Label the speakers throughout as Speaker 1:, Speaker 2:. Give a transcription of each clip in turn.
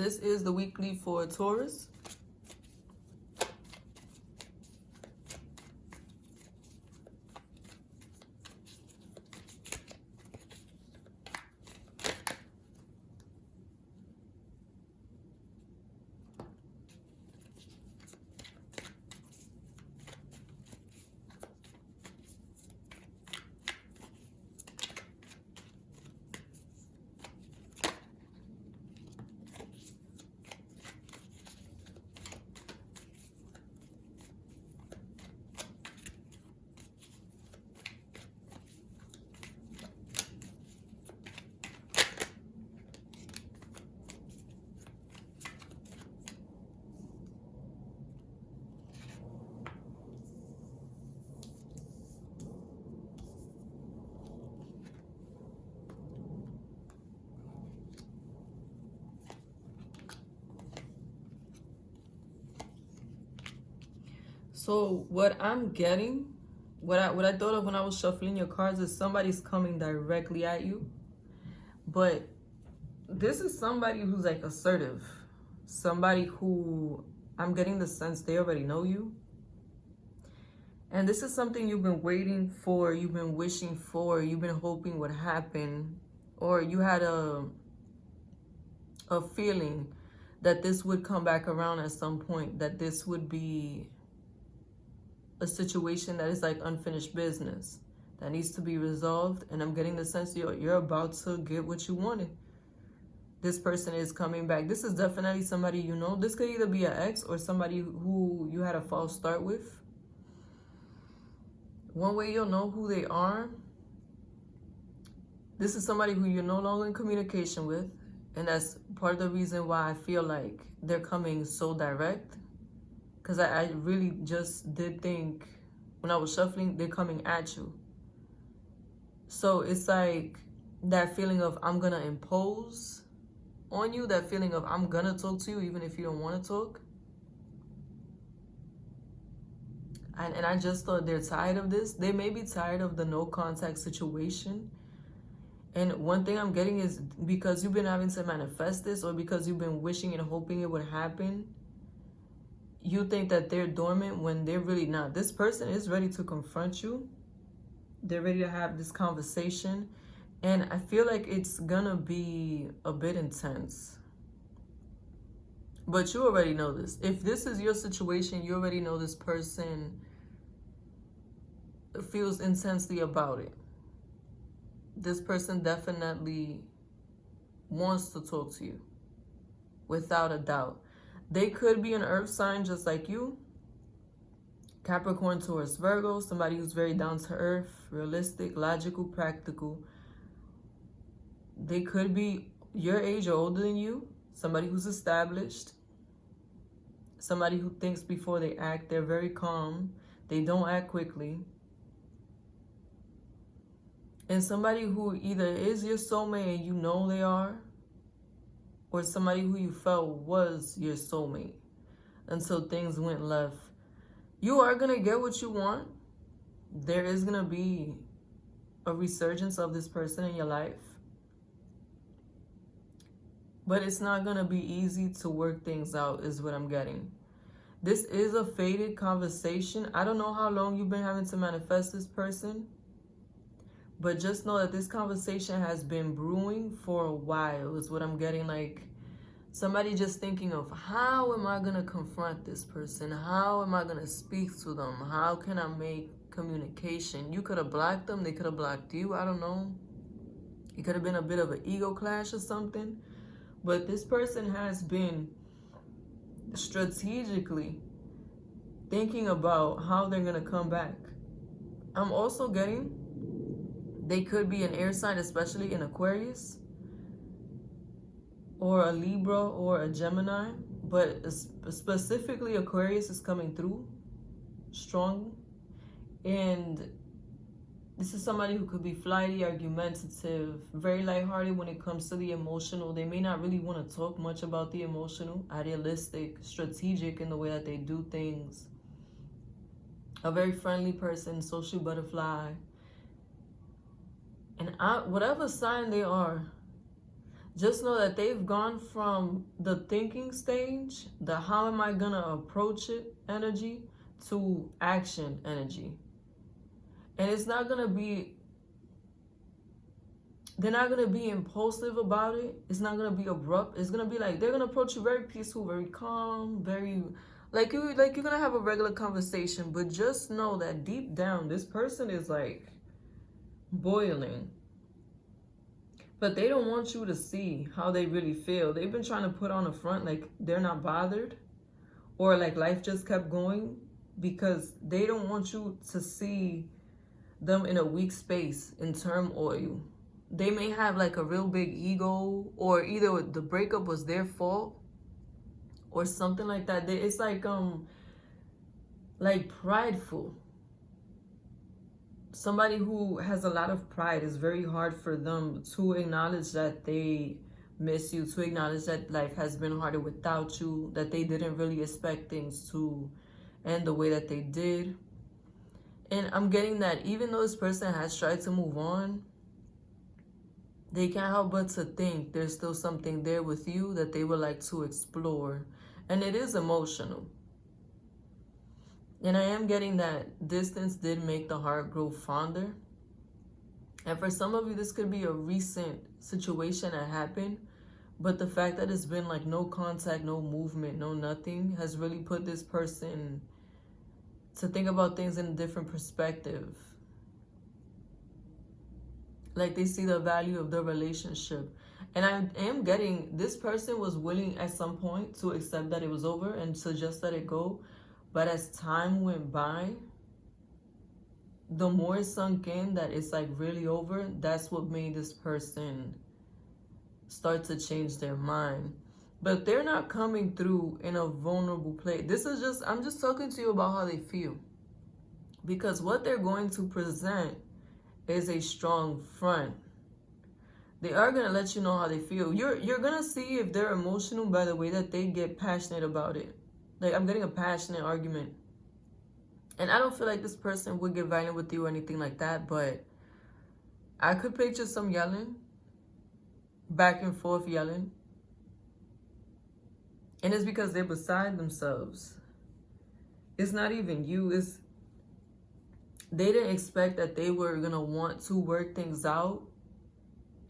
Speaker 1: This is the weekly for Taurus. So what I'm getting, what I thought of when I was shuffling your cards is somebody's coming directly at you. But this is somebody who's like assertive. Somebody who I'm getting the sense they already know you. And this is something you've been waiting for, you've been wishing for, you've been hoping would happen. Or you had a feeling that this would come back around at some point, that this would be a situation that is like unfinished business that needs to be resolved. And I'm getting the sense you're about to get what you wanted. This person is coming back. This is definitely somebody you know. This could either be an ex or somebody who you had a false start with. One way you'll know who they are, this is somebody who you're no longer in communication with. And that's part of the reason why I feel like they're coming so direct. Because I really just did think, when I was shuffling, they're coming at you. So it's like that feeling of I'm going to impose on you. That feeling of I'm going to talk to you even if you don't want to talk. And I just thought they're tired of this. They may be tired of the no contact situation. And one thing I'm getting is because you've been having to manifest this, or because you've been wishing and hoping it would happen, you think that they're dormant when they're really not. This person is ready to confront you. They're ready to have this conversation. And I feel like it's gonna be a bit intense. But you already know this. If this is your situation, you already know this person feels intensely about it. This person definitely wants to talk to you, without a doubt. They could be an earth sign just like you. Capricorn, Taurus, Virgo. Somebody who's very down to earth, realistic, logical, practical. They could be your age or older than you. Somebody who's established. Somebody who thinks before they act. They're very calm. They don't act quickly. And somebody who either is your soulmate and you know they are, or somebody who you felt was your soulmate until things went left. You are going to get what you want. There is going to be a resurgence of this person in your life. But it's not going to be easy to work things out, is what I'm getting. This is a fated conversation. I don't know how long you've been having to manifest this person. But just know that this conversation has been brewing for a while, is what I'm getting. Like somebody just thinking of, how am I going to confront this person? How am I going to speak to them? How can I make communication? You could have blocked them. They could have blocked you. I don't know. It could have been a bit of an ego clash or something. But this person has been strategically thinking about how they're going to come back. I'm also getting, they could be an air sign, especially in Aquarius, or a Libra, or a Gemini. But specifically Aquarius is coming through strong. And this is somebody who could be flighty, argumentative, very lighthearted when it comes to the emotional. They may not really want to talk much about the emotional, idealistic, strategic in the way that they do things. A very friendly person, social butterfly. And whatever sign they are, Just know that they've gone from the thinking stage, the how am I gonna approach it energy, to action energy. And it's not gonna be, they're not gonna be impulsive about it. It's not gonna be abrupt. It's gonna be like, they're gonna approach you very peaceful, very calm, very like you're gonna have a regular conversation. But just know that deep down, this person is like boiling. But they don't want you to see how they really feel. They've been trying to put on a front like they're not bothered, or like life just kept going, because they don't want you to see them in a weak space, in turmoil. They may have like a real big ego, or either the breakup was their fault or something like that. It's like prideful. Somebody who has a lot of pride, is very hard for them to acknowledge that they miss you, to acknowledge that life has been harder without you, that they didn't really expect things to end the way that they did. And I'm getting that even though this person has tried to move on, they can't help but to think there's still something there with you that they would like to explore. And it is emotional. And I am getting that distance did make the heart grow fonder. And for some of you, this could be a recent situation that happened. But the fact that it's been like no contact, no movement, no nothing, has really put this person to think about things in a different perspective. Like they see the value of the relationship. And I am getting, this person was willing at some point to accept that it was over and to just let it go. But as time went by, the more it sunk in that it's like really over, that's what made this person start to change their mind. But they're not coming through in a vulnerable place. This is just, I'm just talking to you about how they feel. Because what they're going to present is a strong front. They are going to let you know how they feel. You're going to see if they're emotional by the way that they get passionate about it. Like, I'm getting a passionate argument. And I don't feel like this person would get violent with you or anything like that, but I could picture some yelling, back and forth yelling. And it's because they're beside themselves. It's not even you. It's, they didn't expect that they were going to want to work things out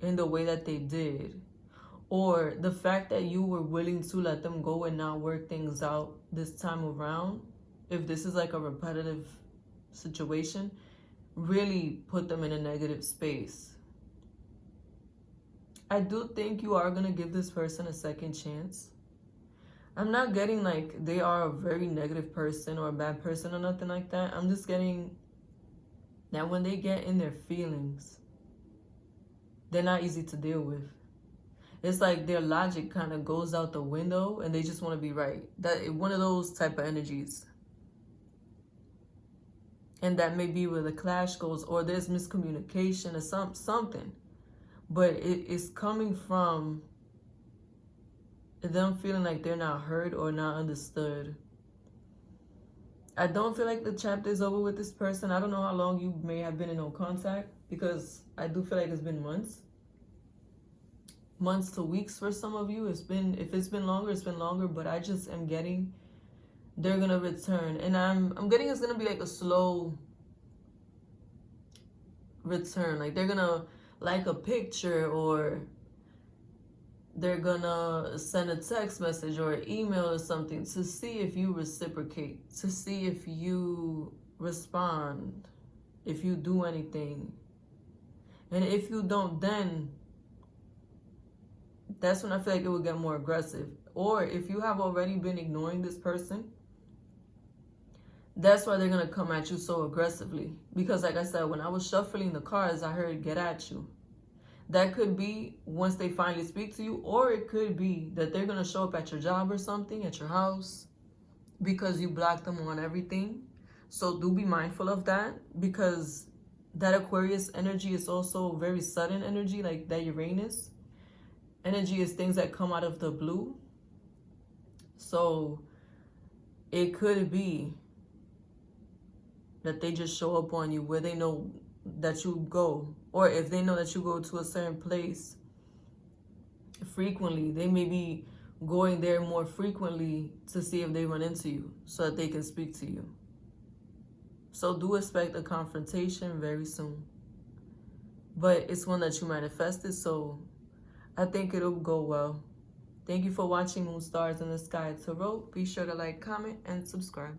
Speaker 1: in the way that they did. Or the fact that you were willing to let them go and not work things out this time around, if this is like a repetitive situation, really put them in a negative space. I do think you are going to give this person a second chance. I'm not getting like they are a very negative person or a bad person or nothing like that. I'm just getting that when they get in their feelings, they're not easy to deal with. It's like their logic kind of goes out the window and they just want to be right. That one of those type of energies. And that may be where the clash goes, or there's miscommunication or something. But it is coming from them feeling like they're not heard or not understood. I don't feel like the chapter is over with this person. I don't know how long you may have been in no contact, because I do feel like it's been months. Months to weeks for some of you. It's been, if it's been longer, it's been longer, but I just am getting they're gonna return. And I'm getting it's gonna be like a slow return. Like they're gonna like a picture, or they're gonna send a text message or an email or something to see if you reciprocate, to see if you respond, if you do anything. And if you don't, then that's when I feel like it will get more aggressive. Or if you have already been ignoring this person, that's why they're going to come at you so aggressively. Because like I said, when I was shuffling the cards, I heard get at you. That could be once they finally speak to you, or it could be that they're going to show up at your job or something, at your house, because you blocked them on everything. So do be mindful of that, because that Aquarius energy is also very sudden energy, like that Uranus energy is things that come out of the blue. So it could be that they just show up on you where they know that you go, or if they know that you go to a certain place frequently. They may be going there more frequently to see if they run into you so that they can speak to you. So do expect a confrontation very soon. But it's one that you manifested, so I think it'll go well. Thank you for watching Moon Stars in the Sky Tarot. Be sure to like, comment, and subscribe.